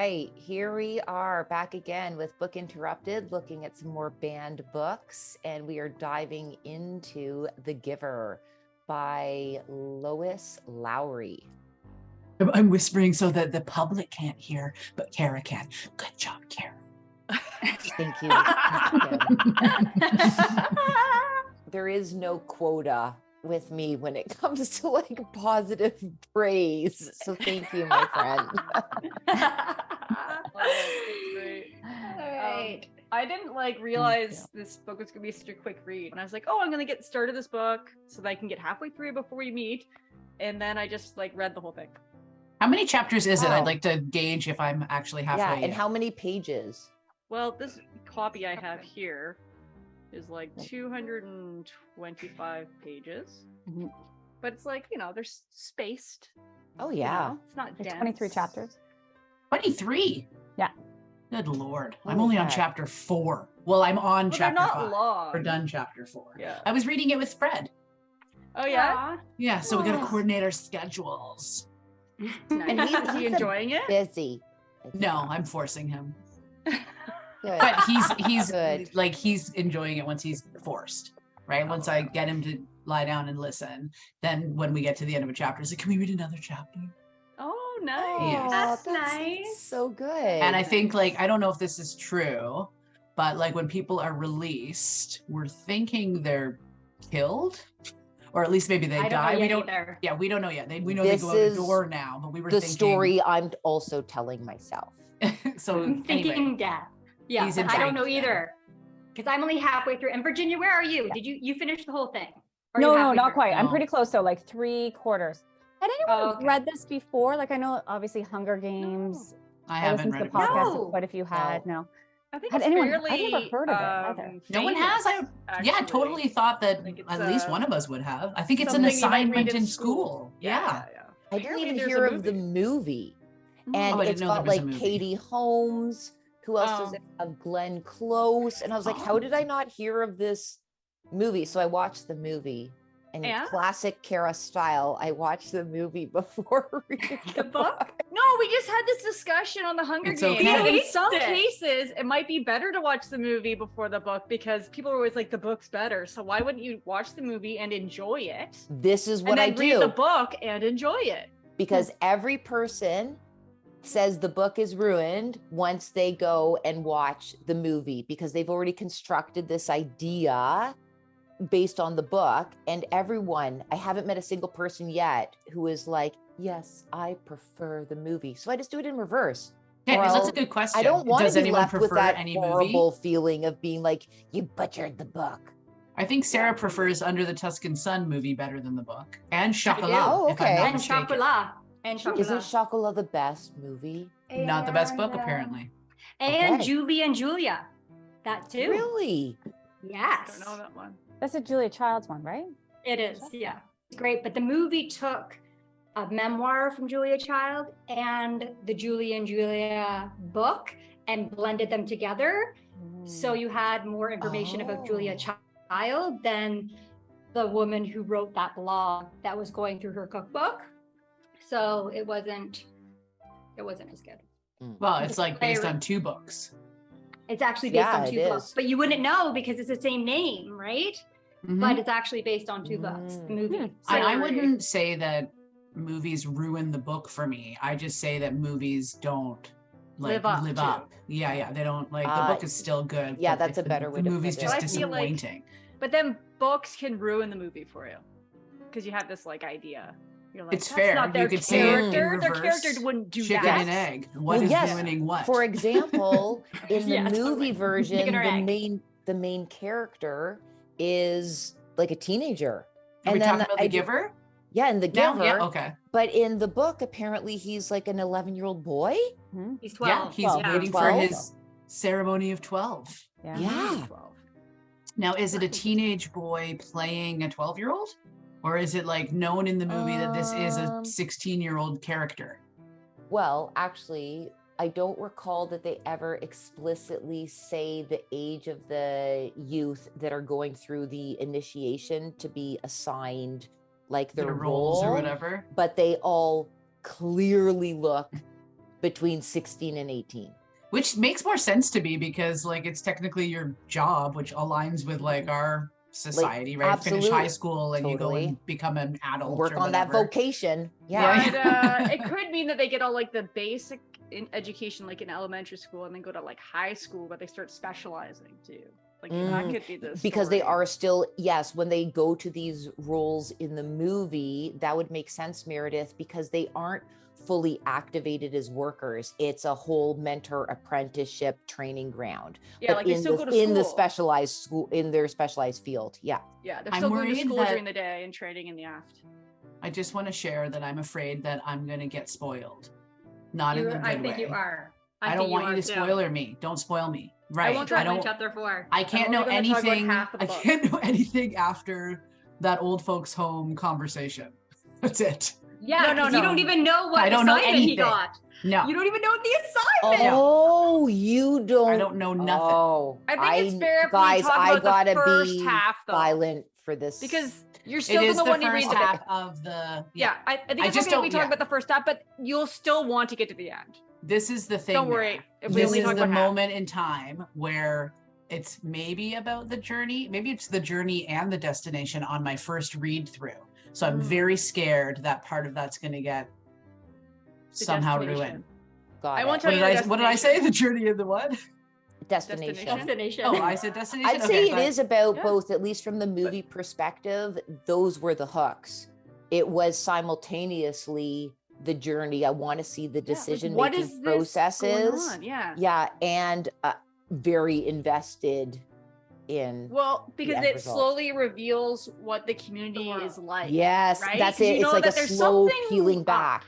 right, here we are back again with Book Interrupted, looking at some more banned books, and we are diving into The Giver by Lois Lowry. I'm whispering so that the public can't hear, but Kara can. Good job, Kara. Thank you. There is no quota with me when it comes to like positive praise. So thank you, my friend. Great. All right. I didn't realize this book was gonna be such a quick read. And I was like, oh, I'm gonna get started this book so that I can get halfway through before we meet. And then I just read the whole thing. How many chapters is it? I'd like to gauge if I'm actually halfway. Yeah, and how many pages? Well, this copy I have here is 225 pages. Mm-hmm. But it's they're spaced. Oh yeah. It's not dense. 23 chapters. 23? Yeah. Good Lord. I'm only on chapter 4. Well, I'm on chapter 5. They're not long. We're done chapter 4. Yeah. I was reading it with Fred. Oh yeah? Yeah, so we got to coordinate our schedules. Nice. And is he enjoying it? Busy. No, I'm forcing him. Good. But he's good. He's enjoying it once he's forced, right? Once I get him to lie down and listen, then when we get to the end of a chapter, he's like, can we read another chapter? Oh, nice. Oh, that's nice. So good. And I think I don't know if this is true, but when people are released, we're thinking they're killed, or at least maybe they die. We don't. Yeah, we don't know yet. We know they go out the door now, but we were thinking. The story I'm also telling myself. So I'm thinking death. Yeah, but I don't know either, because I'm only halfway through. And Virginia, where are you? Did you finish the whole thing? No, not quite. I'm pretty close, though, 3/4. Had anyone read this before? I know, obviously, Hunger Games. I haven't read it. Podcast, but if you had, no. I think I've never heard of it either. No one has. I totally thought that at least one of us would have. I think it's an assignment in school. Yeah. I didn't even hear of the movie. And it's got Katie Holmes. Who else does it have? Glenn Close. And I was like, how did I not hear of this movie? So I watched the movie. And in classic Kara style, I watched the movie before reading the book. No, we just had this discussion on the Hunger Games. Okay. In some cases, it might be better to watch the movie before the book because people are always like, the book's better. So why wouldn't you watch the movie and enjoy it? This is what I do. Read the book and enjoy it. Because every person says the book is ruined once they go and watch the movie because they've already constructed this idea based on the book. And everyone, I haven't met a single person yet who is like, yes, I prefer the movie. So I just do it in reverse. Yeah, that's a good question. I don't want to be left with that any horrible feeling of being like, you butchered the book. I think Sarah prefers Under the Tuscan Sun movie better than the book. And Chocolat. Oh, okay. And Chocolat. Isn't Chocolat the best movie? Not the best book, apparently. And Julie and Julia. That too. Really? Yes. I don't know that one. That's a Julia Child's one, right? It is, yeah. It's great. But the movie took a memoir from Julia Child and the Julie and Julia book and blended them together. So you had more information about Julia Child than the woman who wrote that blog that was going through her cookbook. So it wasn't as good. Well, it's based on 2 books. It's actually based on 2 books, but you wouldn't know because it's the same name, right? Mm-hmm. But it's actually based on 2 books, the movie. So I wouldn't say that movies ruin the book for me. I just say that movies don't live up. Yeah. They don't the book is still good. Yeah, that's a better way to put it. The movie's just disappointing. But then books can ruin the movie for you because you have this idea. You're like, it's fair. Not their you could character. say it in Their reverse, character wouldn't do chicken that. and egg. What is ruining what? For example, in the movie version, the main character is a teenager. Are we talking about The Giver? Yeah, in The Giver. Yeah, okay. But in the book, apparently he's an 11-year-old boy. He's 12. Yeah, he's waiting for his ceremony of 12. Yeah. 12. Now, is it a teenage boy playing a 12-year-old? Or is it known in the movie that this is a 16-year-old character? Well, actually, I don't recall that they ever explicitly say the age of the youth that are going through the initiation to be assigned their roles role, or whatever. But they all clearly look between 16 and 18. Which makes more sense to me because like it's technically your job, which aligns with like our society, right? Absolutely. Finish high school and Totally. You go and become an adult. Work on that vocation. But it could mean that they get all like the basic education like in elementary school and then go to like high school where they start specializing too. Like that could be this because they are still, yes, when they go to these roles in the movie, that would make sense, Meredith, because they aren't fully activated as workers. It's a whole mentor apprenticeship training ground. Yeah, like they still go to school. In the specialized school, in their specialized field. Yeah. Yeah, they're still going to school during the day and training in the aft. I just want to share that I'm afraid that I'm going to get spoiled. Not in the good way. I think you are. I don't want you to spoiler me. Don't spoil me. Right. I won't try chapter 4. I can't know anything. I can't know anything after that old folks home conversation. That's it. Yeah, no. You don't even know what assignment he got. No. You don't even know the assignment. Oh, you don't. I don't know nothing. Oh, I think it's fair if guys, we talk about the first be half, though. Silent for this. Because you're still going to want to read the half of the... Yeah, I think it's okay if we talk about the first half, but you'll still want to get to the end. This is the thing. Don't worry. This is the moment in time where it's maybe about the journey. Maybe it's the journey and the destination on my first read through. So I'm very scared that part of that's going to get somehow ruined. What did I say? The journey and the what? Destination. Oh, I said destination. I'd say it is about both, at least from the movie perspective. Those were the hooks. It was simultaneously the journey. I want to see the decision-making processes. Yeah, and very invested in. Well, because it slowly reveals what the community is like. Yes, right? That's it. It's like a slow peeling back.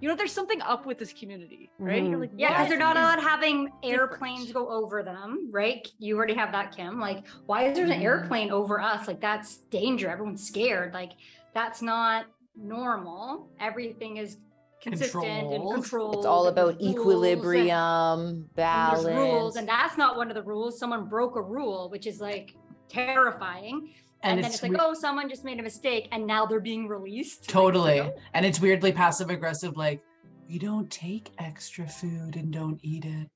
You know, there's something up with this community, right? You're like, because they're not allowed having airplanes go over them, right? You already have that, Kim. Like, why is there an airplane over us? Like, that's danger. Everyone's scared. Like, that's not normal. Everything is consistent and controlled. It's all about equilibrium, balance. And rules, and that's not one of the rules. Someone broke a rule, which is like terrifying. And then it's like, oh, someone just made a mistake and now they're being released. Totally. Like, and it's weirdly passive aggressive, like, we don't take extra food and don't eat it,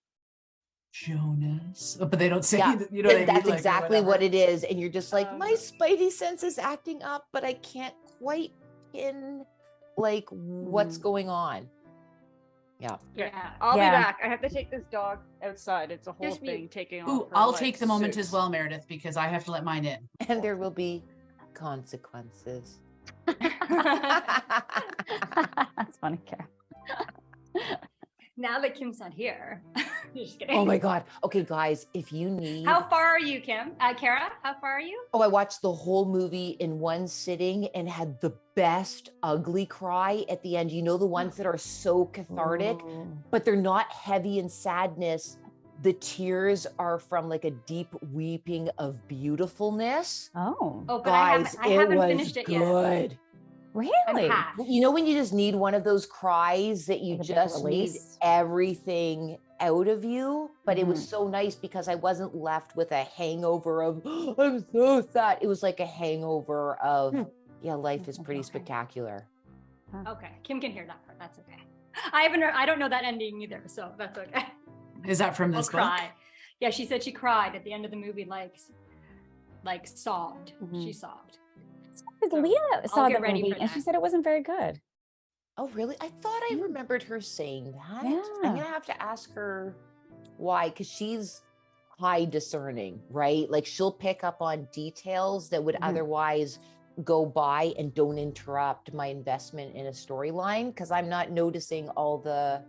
Jonas. But they don't say that, you know what I mean? That's exactly what it is. And you're just like, my spidey sense is acting up, but I can't quite pin like what's going on. Yeah. I'll be back. I have to take this dog outside. It's a whole thing taking off. I'll take the moment as well, Meredith, because I have to let mine in. And there will be consequences. That's funny, Kara. Now that Kim's not here. Just kidding. Oh my God. Okay, guys, if you need. How far are you, Kim? Kara, how far are you? Oh, I watched the whole movie in one sitting and had the best ugly cry at the end. You know, the ones that are so cathartic, but they're not heavy in sadness. The tears are from like a deep weeping of beautifulness. Oh, but guys, I haven't finished it good. Yet. Really? You know, when you just need one of those cries that you just need everything out of you, but it was so nice because I wasn't left with a hangover of, oh, I'm so sad. It was like a hangover of, life is pretty spectacular. Okay, Kim can hear that part. That's okay. I don't know that ending either, so that's okay. Is that from this book? Yeah, she said she cried at the end of the movie, like sobbed. She sobbed. Leah saw the movie and she said it wasn't very good. Oh, really? I thought I remembered her saying that. Yeah. I'm going to have to ask her why, because she's high discerning, right? Like she'll pick up on details that would otherwise go by and don't interrupt my investment in a storyline, because I'm not noticing all the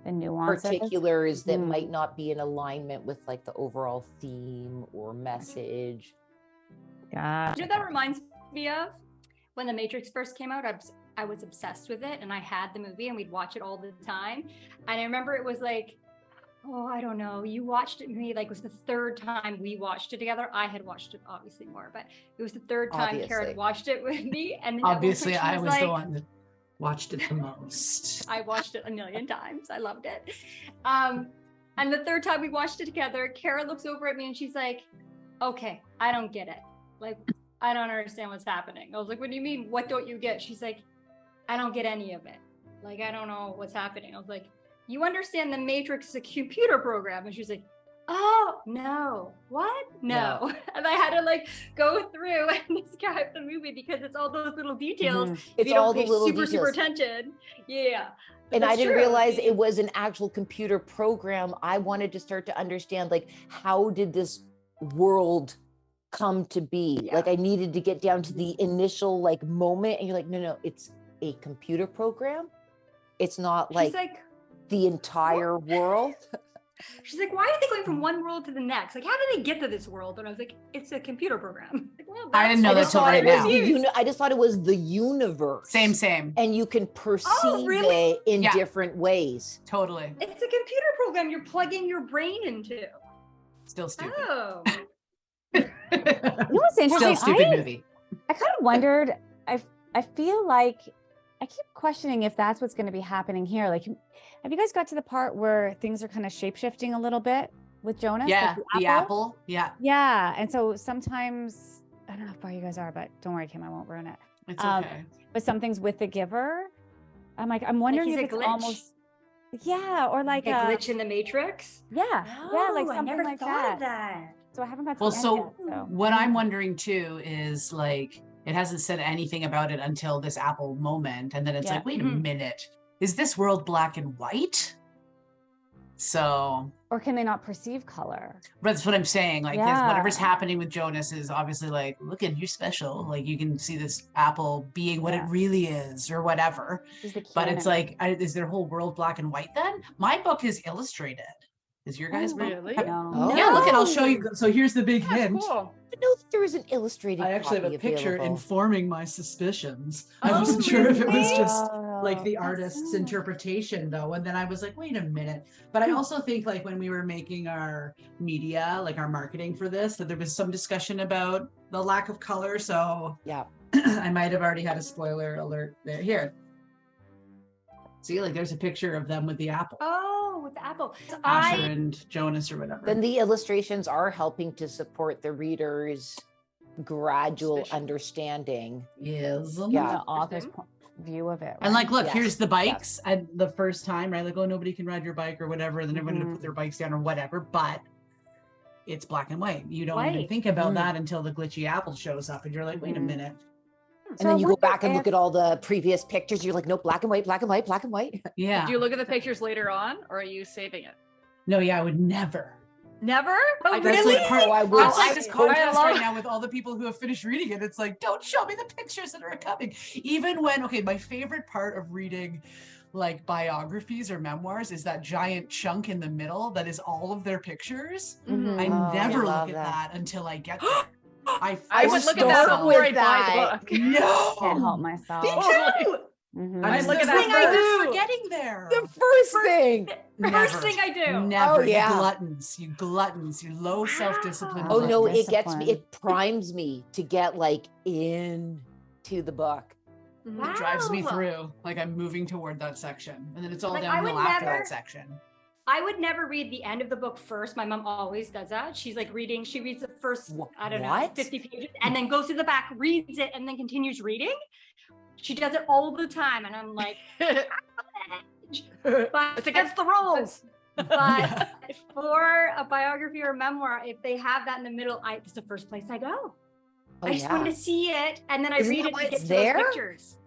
nuances, particulars that might not be in alignment with like the overall theme or message. God. You know, that reminds me of when The Matrix first came out. I was obsessed with it, and I had the movie and we'd watch it all the time. And I remember it was like, oh, I don't know, you watched it with me, like it was the third time we watched it together. I had watched it obviously more, but it was the third time Kara had watched it with me. And then obviously I was the one that watched it the most. I watched it a million times. I loved it. And the third time we watched it together, Kara looks over at me and she's like, okay, I don't get it. Like, I don't understand what's happening. I was like, what do you mean? What don't you get? She's like, I don't get any of it. Like, I don't know what's happening. I was like, you understand the Matrix is a computer program. And she was like, oh, no, what? No. And I had to like go through and describe the movie because it's all those little details. It's you all don't the little super, details. super attention. Yeah. And I didn't realize it was an actual computer program. I wanted to start to understand, like, how did this world come to be? Like, I needed to get down to the initial like moment, and you're like, no, it's a computer program. It's not like the entire world. She's like, why are they going from one world to the next? Like, how did they get to this world? And I was like, it's a computer program. Like, well, I didn't know that till right now. I just thought it was the universe. Same. And you can perceive it in different ways. Totally. It's a computer program you're plugging your brain into. Still stupid. Oh. You know what's interesting? Still stupid movie. I kind of wondered, I feel like I keep questioning if that's what's going to be happening here. Like, have you guys got to the part where things are kind of shape-shifting a little bit with Jonas? Yeah, like the apple. Yeah. Yeah. And so sometimes, I don't know how far you guys are, but don't worry, Kim, I won't ruin it. It's okay. But some things with the giver, I'm wondering if it's almost, or like a glitch in the Matrix. Yeah. Yeah, like I something never like thought that. of that. So I haven't got to Well, the end so yet, so what I'm wondering too is like, it hasn't said anything about it until this apple moment. And then it's like, wait a minute, is this world black and white? So. Or can they not perceive color? That's what I'm saying. Like this, whatever's happening with Jonas is obviously like, look at, you're special. Like you can see this apple being what it really is or whatever. But it's like, is their whole world black and white then? My book is illustrated. Is your guys' book? Really? No. Yeah, look, and I'll show you. So here's the big hint. Cool. I know that there is an illustrated I actually have a picture available. informing my suspicions. I wasn't sure if it was just like the artist's interpretation though. And then I was like, wait a minute. But I also think like when we were making our media, like our marketing for this, that there was some discussion about the lack of color. So I might have already had a spoiler alert there. Here. See, like there's a picture of them with the apple. Oh, with the apple. Asher and Jonas or whatever. Then the illustrations are helping to support the reader's gradual understanding. Yes. The author's view of it. Right? And like, look, here's the bikes. And the first time, right? Like, oh, nobody can ride your bike or whatever. Then everyone to put their bikes down or whatever. But it's black and white. You don't even think about that until the glitchy apple shows up. And you're like, wait a minute. And then you go back and look at all the previous pictures. You're like, no, black and white, black and white, black and white. Yeah. Do you look at the pictures later on, or are you saving it? No, I would never. Never? Oh, That's really? like part, I would. that's like this contest right now with all the people who have finished reading it. It's like, don't show me the pictures that are coming. Even when, my favorite part of reading like biographies or memoirs is that giant chunk in the middle that is all of their pictures. I never look at that until I get there. I would look at that before I buy the book. No, can't help myself. Me too. I look at that thing I do for getting there. The first thing. First thing I do. Never. You gluttons, you low self-discipline. Oh no, it gets me. It primes me to get like into the book. It drives me through. Like I'm moving toward that section, and then it's all downhill after that section. I would never read the end of the book first. My mom always does that. She's like she reads the first, 50 pages and then goes to the back, reads it, and then continues reading. She does it all the time. And I'm like, but it's against the rules. But for a biography or a memoir, if they have that in the middle, it's the first place I go. I just want to see it. And then I read it to get to those pictures.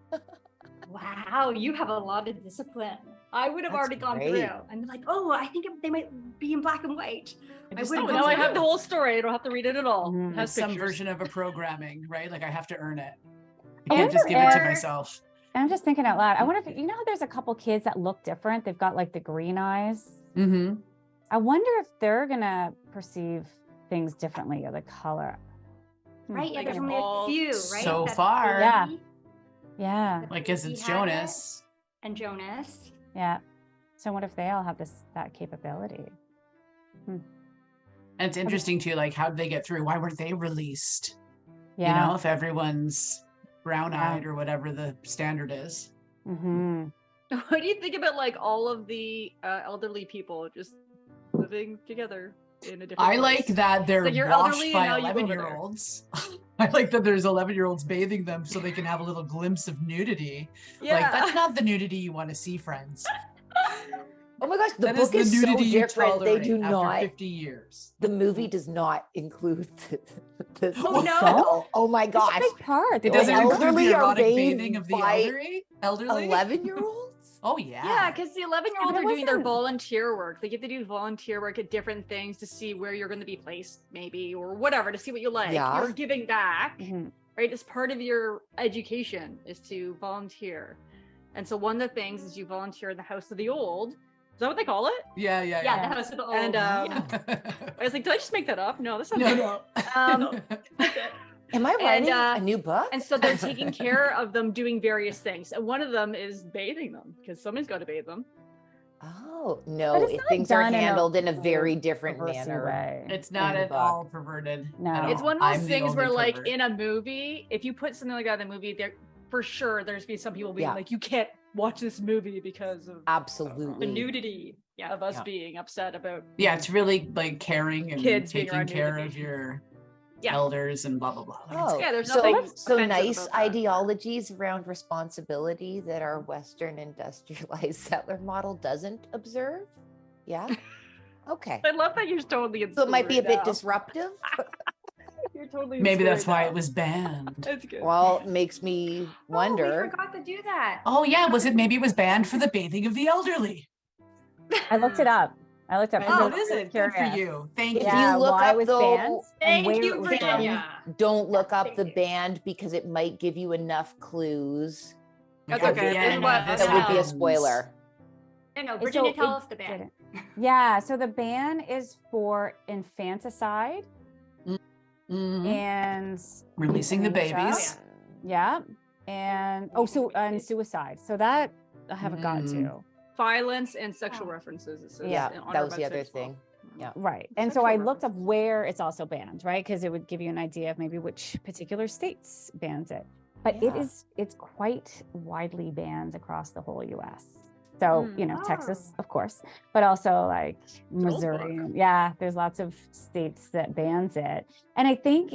Wow, you have a lot of discipline. I would have already gone through and like, I think they might be in black and white. I have the whole story. I don't have to read it at all. It has some version of a programming, right? Like I have to earn it. I can't just give it to myself. I'm just thinking out loud. I wonder if, how there's a couple kids that look different. They've got like the green eyes. I wonder if they're going to perceive things differently or the color. Right. Yeah, there's only a few, right? So far. Yeah. Like, because it's Jonas. And Jonas. Yeah. So what if they all have that capability? And it's interesting too, like how did they get through? Why weren't they released? Yeah. If everyone's brown-eyed or whatever the standard is. What do you think about like all of the elderly people just living together in a different place? Like that they're washed by 11-year-olds. I like that there's 11-year-olds bathing them so they can have a little glimpse of nudity. Yeah. Like that's not the nudity you want to see, friends. Oh my gosh, the That book is is the so nudity you different. They tolerate do after not. 50 years. The movie does not include this. Oh, no. No. Oh my It's a gosh. big part. It The doesn't include the elderly are erotic bathed bathing of the by elderly. 11-year-olds? Oh yeah. Yeah, because the 11-year-olds but are it doing their wasn't- volunteer work. They get to do volunteer work at different things to see where you're going to be placed, maybe, or whatever, to see what you like. Yeah. You're giving back, Mhm. right? As part of your education is to volunteer. And so one of the things is you volunteer in the House of the Old. Is that what they call it? Yeah. Yeah, the House of the Old. And yeah. I was like, did I just make that up? No, that's not no. Am I writing And, a new book? And so they're taking care of them doing various things. And one of them is bathing them because somebody's got to bathe them. Oh, But no, it's not things are done in a handled in a very different perversive manner. way. It's not In the at book. all perverted. No. at It's all. one of those I'm the things where, only like, pervert. in a movie, if you put something like that in a movie, there for sure there's been some people being Yeah. like, you can't watch this movie because of the Absolutely. nudity of us Yeah. being upset about Yeah, it's really like caring and Kids being taking around care nudity. of your Yeah. elders and blah blah blah. Like, it's Oh, Yeah, there's so, nothing so offensive nice about that. ideologies around responsibility that our Western industrialized settler model doesn't observe. Yeah. Okay. I love that you're totally in So it might be a school bit right now. disruptive. You're totally in maybe school that's right why now. it was banned. That's good. Well, it makes me Oh, we wonder. forgot to do that. Oh yeah, maybe it was banned for the bathing of the elderly. I looked it up. I looked up. 'cause Oh, I it was is it? Good for curious. you. Thank If you. Yeah, you look why up it was though, banned and Thank where you, it was Virginia. banned. don't look up the Thank you. band because it might give you enough clues. That's Yeah, okay. yeah, This is what- this That would be a happens. spoiler. No, So Virginia, tell it us the ban. didn't. Yeah, so the ban is for infanticide Mhm. and Releasing the euthanasia. babies. Yeah. And and suicide. So that I haven't gotten to. Violence and sexual references. It says Yeah, on that our was the website other as well. thing. Yeah. Right. And so I Sexual looked up references. where it's also banned, right? Because it would give you an idea of maybe which particular states bans it. But Yeah. it's quite widely banned across the whole US. So, Texas, of course, but also like an old Missouri. book. Yeah, there's lots of states that bans it. And I think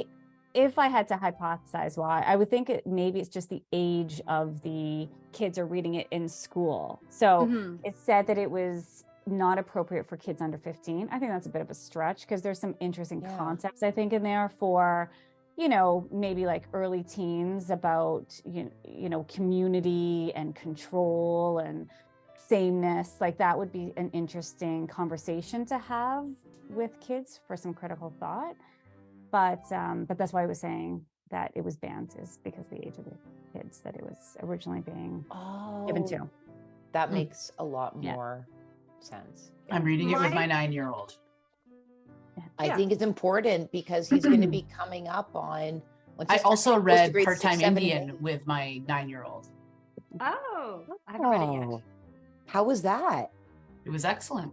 if I had to hypothesize why, I would think maybe it's just the age of the kids are reading it in school. So Mhm. it said that it was not appropriate for kids under 15. I think that's a bit of a stretch because there's some interesting Yeah. concepts, I think, in there for, maybe like early teens about, community and control and sameness. Like that would be an interesting conversation to have with kids for some critical thought. But that's why I was saying that it was banned, is because of the age of the kids that it was originally being given to. That makes a lot Yeah. more sense. I'm reading it with My- my 9-year-old. I think it's important because he's going to be coming up on. once he I starts also getting close to read grades Part-Time 6, 7, and Indian 8. with my 9-year-old. Oh, I haven't read it yet. Oh, how was that? It was excellent.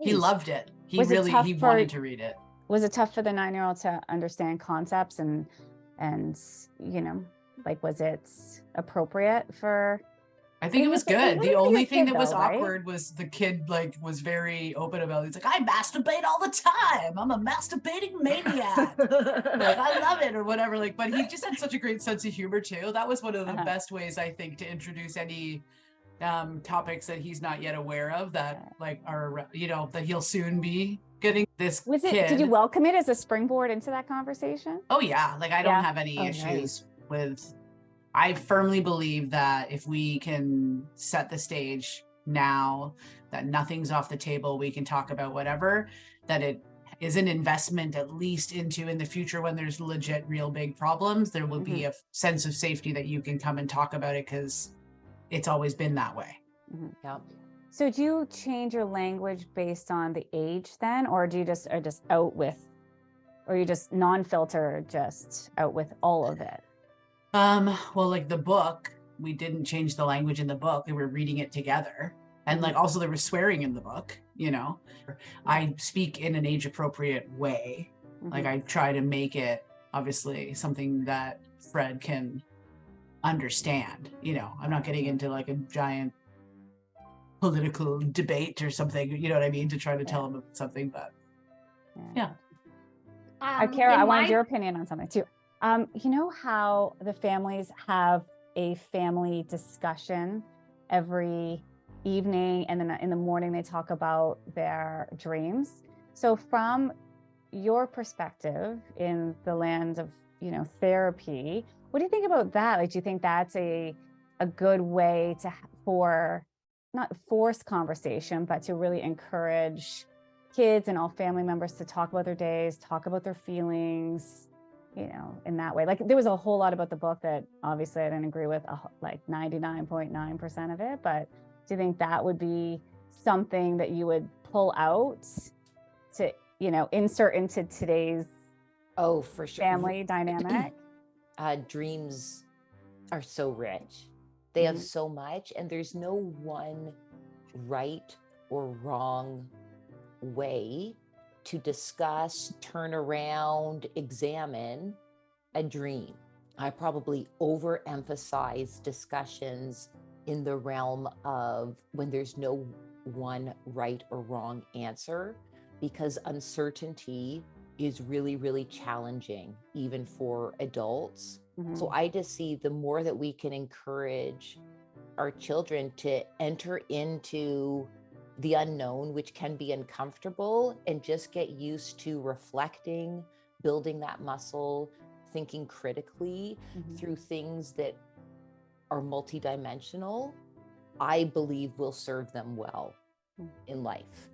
He Nice. loved it. He Was it really tough he for- wanted to read it. Was it tough for the 9-year-old to understand concepts and like was it appropriate for? I think it was He was good. The a only kid thing that was though, right? awkward was the kid was very open about it. He's like, I masturbate all the time. I'm a masturbating maniac. Like, I love it or whatever. Like, but he just had such a great sense of humor too. That was one of the best ways, I think, to introduce any topics that he's not yet aware of that are that he'll soon be getting. This Was it? kid. Did you welcome it as a springboard into that conversation? Oh yeah, like I don't Yeah. have any Oh, issues nice. with. I firmly believe that if we can set the stage now, that nothing's off the table, we can talk about whatever, that it is an investment at least into in the future when there's legit real big problems, there will be a sense of safety that you can come and talk about it because it's always been that way. Yeah. So do you change your language based on the age then, or do you just out with, or you just non-filter, just out with all of it? Well, like the book, we didn't change the language in the book. We were reading it together. And like also there was swearing in the book, I speak in an age appropriate way. Like I try to make it obviously something that Fred can understand. I'm not getting into like a giant political debate or something, you know what I mean, to try to tell him about something, but yeah. Kara, in I wanted my- your opinion on something too. You know how the families have a family discussion every evening, and then in the morning they talk about their dreams. So from your perspective in the land of, you know, therapy, what do you think about that? Like, do you think that's a good way to for not force conversation, but to really encourage kids and all family members to talk about their days, talk about their feelings, you know, in that way? Like, there was a whole lot about the book that obviously I didn't agree with, like 99.9% of it, but do you think that would be something that you would pull out to, you know, insert into today's for sure family dynamic? Dreams are so rich. They have so much, and there's no one right or wrong way to discuss, turn around, examine a dream. I probably overemphasize discussions in the realm of when there's no one right or wrong answer, because uncertainty is really, really challenging, even for adults. So I just see the more that we can encourage our children to enter into the unknown, which can be uncomfortable, and just get used to reflecting, building that muscle, thinking critically through things that are multidimensional, I believe will serve them well in life.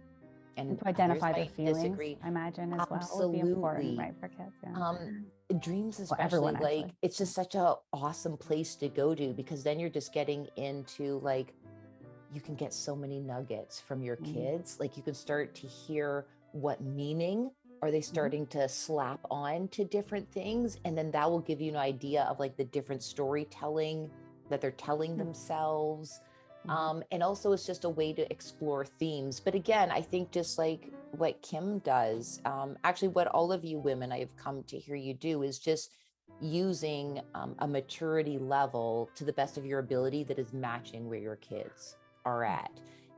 And to identify their feelings, disagree. I imagine, as Absolutely. well, would be important, right, for kids. Yeah. Dreams, especially, everyone, like, actually. it's just such a awesome place to go to, because then you're just getting into, like, you can get so many nuggets from your kids. Like, you can start to hear what meaning are they starting to slap on to different things, and then that will give you an idea of, like, the different storytelling that they're telling themselves. And also it's just a way to explore themes. But again, I think just like what Kim does, actually what all of you women I have come to hear you do, is just using a maturity level to the best of your ability that is matching where your kids are at,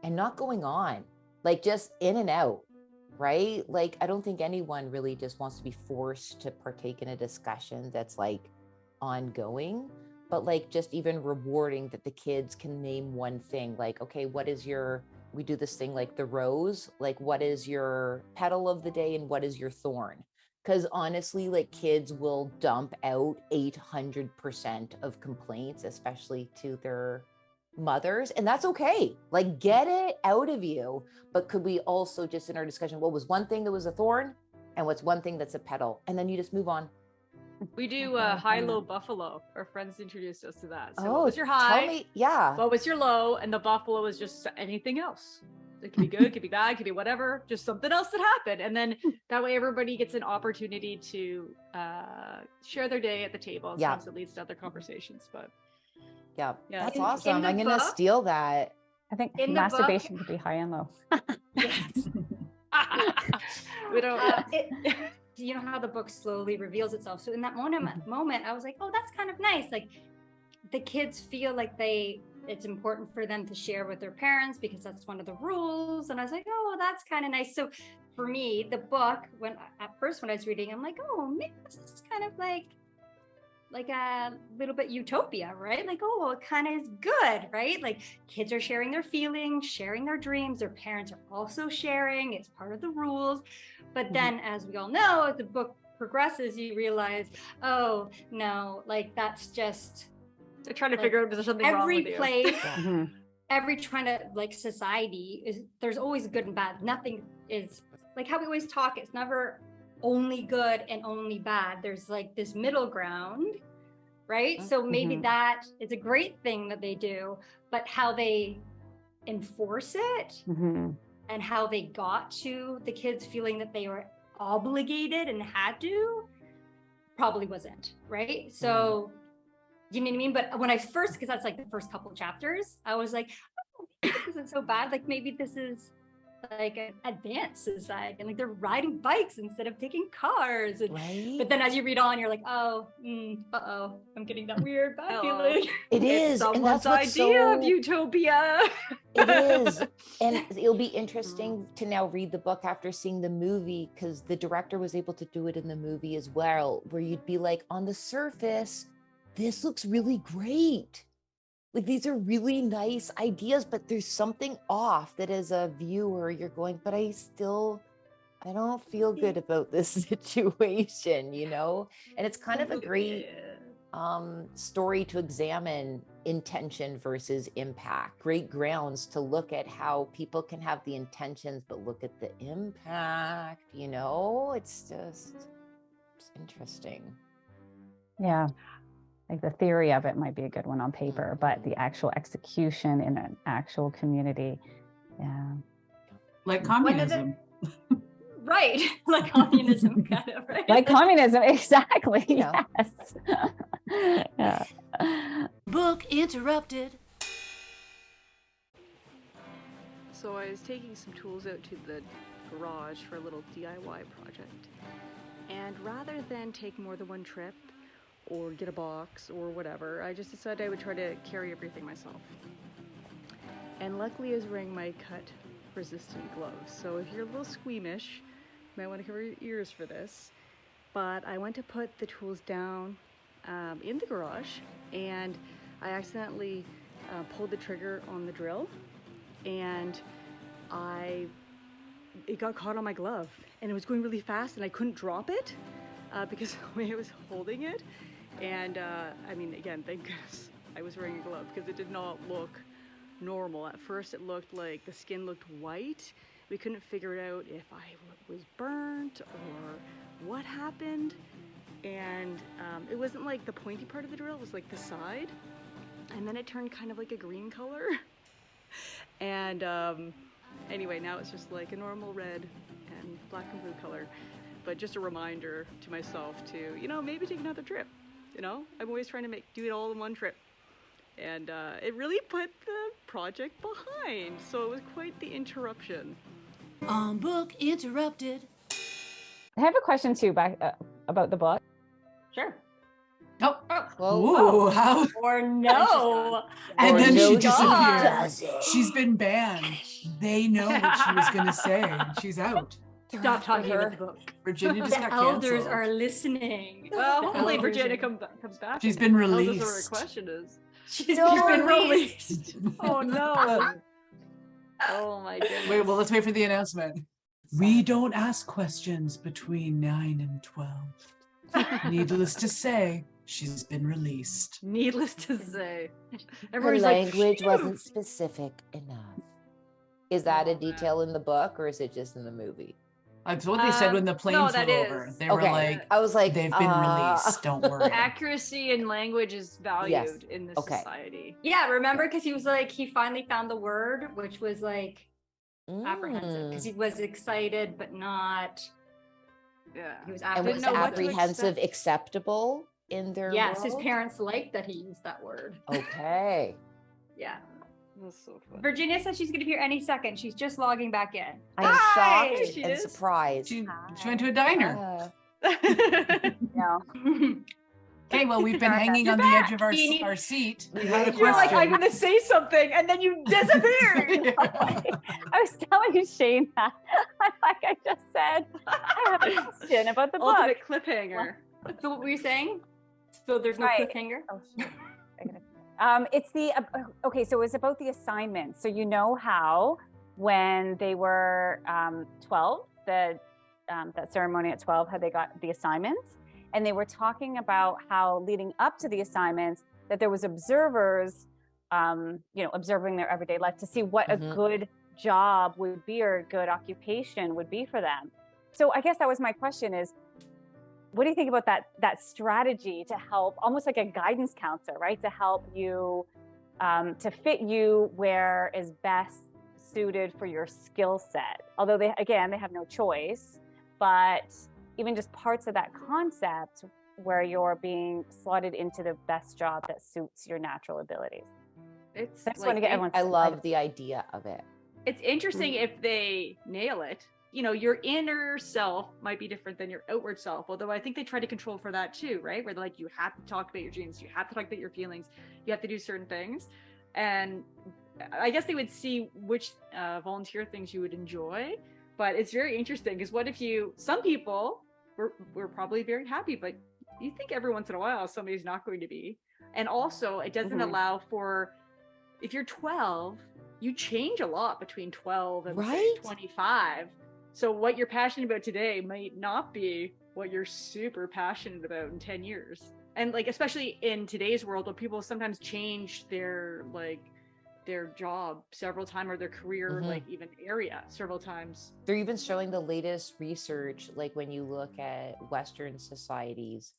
and not going on, like, just in and out, right? Like, I don't think anyone really just wants to be forced to partake in a discussion that's like ongoing. But like, just even rewarding that the kids can name one thing, like, okay, what is your, we do this thing like the rose, like, what is your petal of the day and what is your thorn? Because honestly, like, kids will dump out 800% of complaints, especially to their mothers, and that's okay. Like, get it out of you. But could we also just, in our discussion, what was one thing that was a thorn and what's one thing that's a petal? And then you just move on. We do high-low buffalo. Our friends introduced us to that. So what was your high? Tell me, yeah. What was your low? And the buffalo was just anything else. It could be good, could be bad, could be whatever, just something else that happened. And then that way everybody gets an opportunity to share their day at the table. And sometimes it leads to other conversations, but yeah, that's awesome. I'm going to steal that. I think masturbation could be high and low. We don't you know how the book slowly reveals itself. So in that moment, I was like, oh, that's kind of nice. Like, the kids feel like it's important for them to share with their parents because that's one of the rules. And I was like, oh, well, that's kind of nice. So for me, the book, at first when I was reading, I'm like, oh, maybe this is kind of like a little bit Utopia, right? Like, oh, well, it kind of is good, right? Like, kids are sharing their feelings, sharing their dreams. Their parents are also sharing. It's part of the rules. But then, as we all know, as the book progresses, you realize, oh, no, like, that's just... They're trying to figure out if there's something wrong with you. Every place, every trying to, like, society, there's always good and bad. Nothing is, like how we always talk, it's never only good and only bad. There's like this middle ground, right? So maybe that is a great thing that they do, but how they enforce it and how they got to the kids feeling that they were obligated and had to probably wasn't, right? So you know what I mean? But when I first, because that's like the first couple of chapters, I was like, oh, maybe this isn't so bad. Like, maybe this is like an advanced society, and like they're riding bikes instead of taking cars. And, but then as you read on, you're like, oh, I'm getting that weird bad feeling. It is. Someone's and that's what's idea of Utopia. It is. And it'll be interesting to now read the book after seeing the movie, because the director was able to do it in the movie as well, where you'd be like, on the surface, this looks really great. like these are really nice ideas, but there's something off that as a viewer you're going, but I don't feel good about this situation, you know? And it's kind of a great story to examine intention versus impact. Great grounds to look at how people can have the intentions, but look at the impact, you know? It's interesting. Yeah. Like the theory of it might be a good one on paper, but the actual execution in an actual community. Yeah. Like communism. Right. Like communism, kind of, right? Like communism, exactly. Yeah. Yes. Yeah. Book interrupted. So I was taking some tools out to the garage for a little DIY project. And rather than take more than one trip or get a box or whatever, I just decided I would try to carry everything myself. And luckily I was wearing my cut-resistant gloves. So if you're a little squeamish, you might want to cover your ears for this. But I went to put the tools down in the garage, and I accidentally pulled the trigger on the drill, and it got caught on my glove, and it was going really fast, and I couldn't drop it because the way I was holding it. And I mean, again, thank goodness I was wearing a glove, because it did not look normal. At first it looked like the skin looked white. We couldn't figure out if I was burnt or what happened. And it wasn't like the pointy part of the drill, it was like the side. And then it turned kind of like a green color. And anyway, now it's just like a normal red and black and blue color. But just a reminder to myself to, you know, maybe take another trip. You know, I'm always trying to do it all in one trip. And it really put the project behind. So it was quite the interruption. Book interrupted. I have a question too about the book. Sure. Oh. Whoa. Ooh, how? Or no. And then no, she does disappeared. it. She's been banned. They know what she was going to say. She's out. Stop talking about the book. Virginia just The got elders canceled. are listening. Well, hopefully Elders Virginia are- comes back. She's been Tells us what her released. question is. She's been been released. Oh no. Oh my goodness. Wait, well, let's wait for the announcement. We don't ask questions between 9 and 12. Needless to say, she's been released. Needless to say. The Everybody's like, language "Phew." wasn't specific enough. Is that a detail in the book, or is it just in the movie? That's what they said when the plane no, flew that over. is. They were like, I was like, they've been released. Don't worry. Accuracy in language is valued Yes. in this Okay. society. Yeah, remember? Because he was like, he finally found the word, which was like apprehensive. Because he was excited, but not. Yeah. He was And was know what to apprehensive expect. acceptable in their Yes, his world? parents liked that he used that word. Okay. Yeah. That's so funny. Virginia said she's going to be here any second. She's just logging back in. I'm Hi! shocked She and is? surprised. She went to a diner. No. Okay, well, we've been hanging on the edge of our seat. We had a You're like, question. I'm gonna say something, and then you disappeared. I was telling you, Shane, that like I just said, I have a question about the book. Ultimate cliffhanger. So what were you saying? So there's no Right. cliffhanger? Oh, shit. It's the okay. So it's about the assignments. So you know how when they were 12, that ceremony at 12, how they got the assignments, and they were talking about how leading up to the assignments that there was observers, observing their everyday life to see what a good job would be or a good occupation would be for them. So I guess that was my question: is what do you think about that strategy to help, almost like a guidance counselor, right? To help you, to fit you where is best suited for your skill set. Although they have no choice, but even just parts of that concept where you're being slotted into the best job that suits your natural abilities. I just want to get everyone's. I love the idea of it. It's interesting if they nail it. You know, your inner self might be different than your outward self, although I think they try to control for that too, right? Where they're like, you have to talk about your dreams, you have to talk about your feelings, you have to do certain things. And I guess they would see which volunteer things you would enjoy. But it's very interesting because what if some people were probably very happy, but you think every once in a while somebody's not going to be. And also it doesn't allow for if you're 12, you change a lot between 12 and say, Right? 25. So what you're passionate about today might not be what you're super passionate about in 10 years. And like, especially in today's world, where people sometimes change their job several times, or their career, like even area several times. They're even showing the latest research, like when you look at Western societies,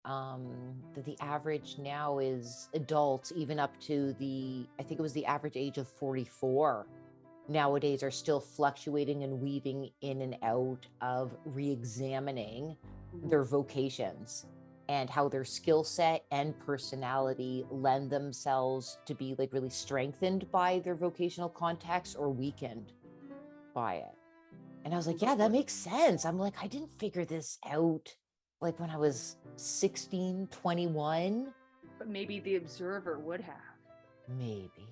that the average now is adults, even up to I think it was the average age of 44 nowadays, are still fluctuating and weaving in and out of re-examining their vocations and how their skill set and personality lend themselves to be like really strengthened by their vocational context or weakened by it. And I was like, yeah, that makes sense. I'm like, I didn't figure this out like when I was 16, 21. But maybe the observer would have. Maybe.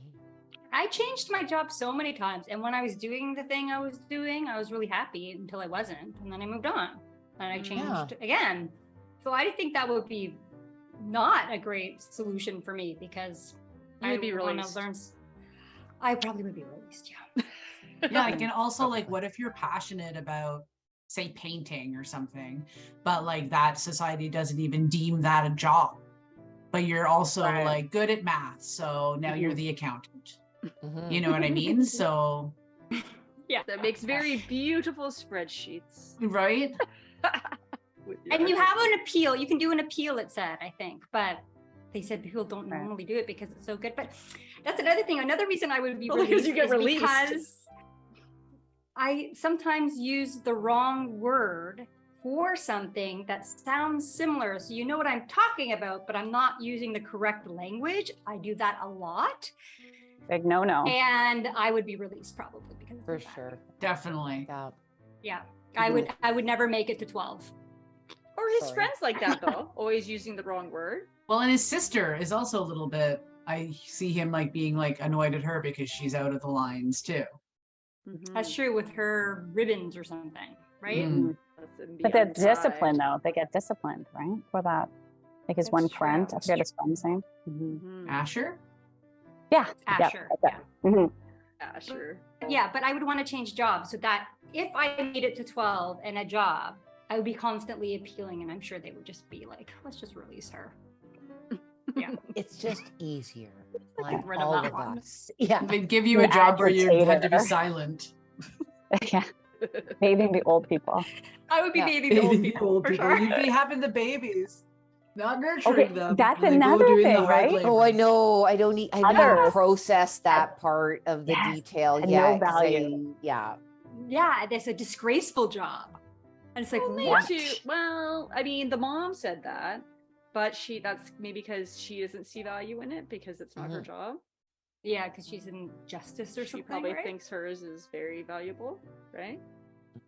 I changed my job so many times. And when I was doing the thing I was doing, I was really happy until I wasn't. And then I moved on and I changed again. So I think that would be not a great solution for me, because I would be released. I probably would be released, yeah. Yeah, and also like, what if you're passionate about, say, painting or something, but like that society doesn't even deem that a job, but you're also like good at math, so now you're the accountant. You know what I mean? So yeah, that makes very beautiful spreadsheets, right? And you have an appeal. You can do an appeal, it said, I think, but they said people don't normally do it because it's so good. But that's another thing. Another reason I would be released because you get released. Because I sometimes use the wrong word for something that sounds similar. So you know what I'm talking about, but I'm not using the correct language. I do that a lot. Big no-no. And I would be released probably because For sure. Definitely. Yeah. I would never make it to 12. Or his friends like that, though, always using the wrong word. Well, and his sister is also a little bit, I see him like being like annoyed at her because she's out of the lines too. That's true, with her ribbons or something, right? But they're disciplined though. They get disciplined, right? For that. Like his one friend, I forget his friend's name. Asher? Yeah. Asher. Asher. Yeah, but I would want to change jobs so that if I made it to 12 and a job, I would be constantly appealing, and I'm sure they would just be like, let's just release her. Yeah. It's just easier. Like rid of all that of one. us. Yeah. They'd give you a job where you had to be silent. Yeah. Bathing the old people. I would be bathing the old people, for sure. You'd be having the babies, not nurturing them. That's another thing, right? Oh, I know. I didn't process that part of the detail yet. No value. Yeah, that's a disgraceful job. And it's like, well, I mean, the mom said that, but that's maybe because she doesn't see value in it because it's not her job. Yeah, because she's in justice or something. She probably right? thinks hers is very valuable, right?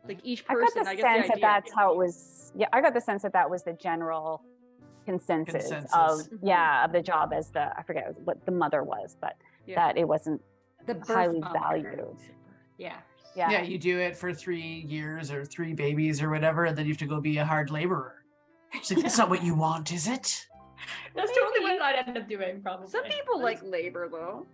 Like each person, I got the sense that that's how it was. Yeah, I got the sense that that was the general consensus. Of the job as I forget what the mother was, but that it wasn't highly valued. Yeah, you do it for 3 years or 3 babies or whatever, and then you have to go be a hard laborer. It's like, that's not what you want, is it? That's totally what I'd end up doing, probably. Some people like labor, though,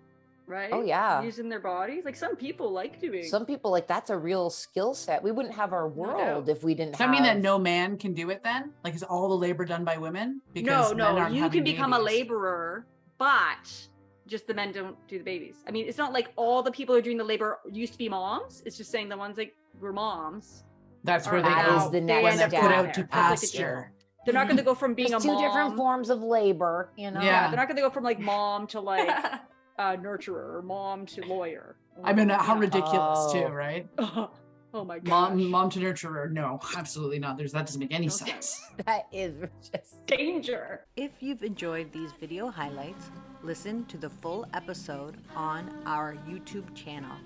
right? Oh, yeah. Using their bodies. Like, some people like doing. Some people, like, that's a real skill set. We wouldn't have our world if we didn't have. Does that mean that no man can do it then? Like, is all the labor done by women? Because no, you can become a laborer, but just the men don't do the babies. I mean, it's not like all the people who are doing the labor used to be moms. It's just saying the ones that were moms. That's where they go. The next when they're step. put out to pasture. They're not going to go from being There's a mom. 2 different forms of labor, you know? Yeah, they're not going to go from like mom to like nurturer or mom to lawyer. I mean, how ridiculous too, right? Oh my gosh. Mom to nurturer. No, absolutely not. That doesn't make any sense. That is just danger. If you've enjoyed these video highlights, listen to the full episode on our YouTube channel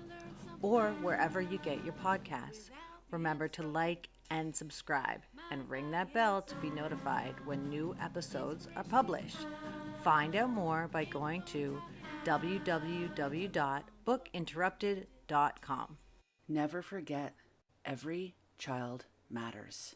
or wherever you get your podcasts. Remember to like and subscribe and ring that bell to be notified when new episodes are published. Find out more by going to www.bookinterrupted.com. Never forget, every child matters.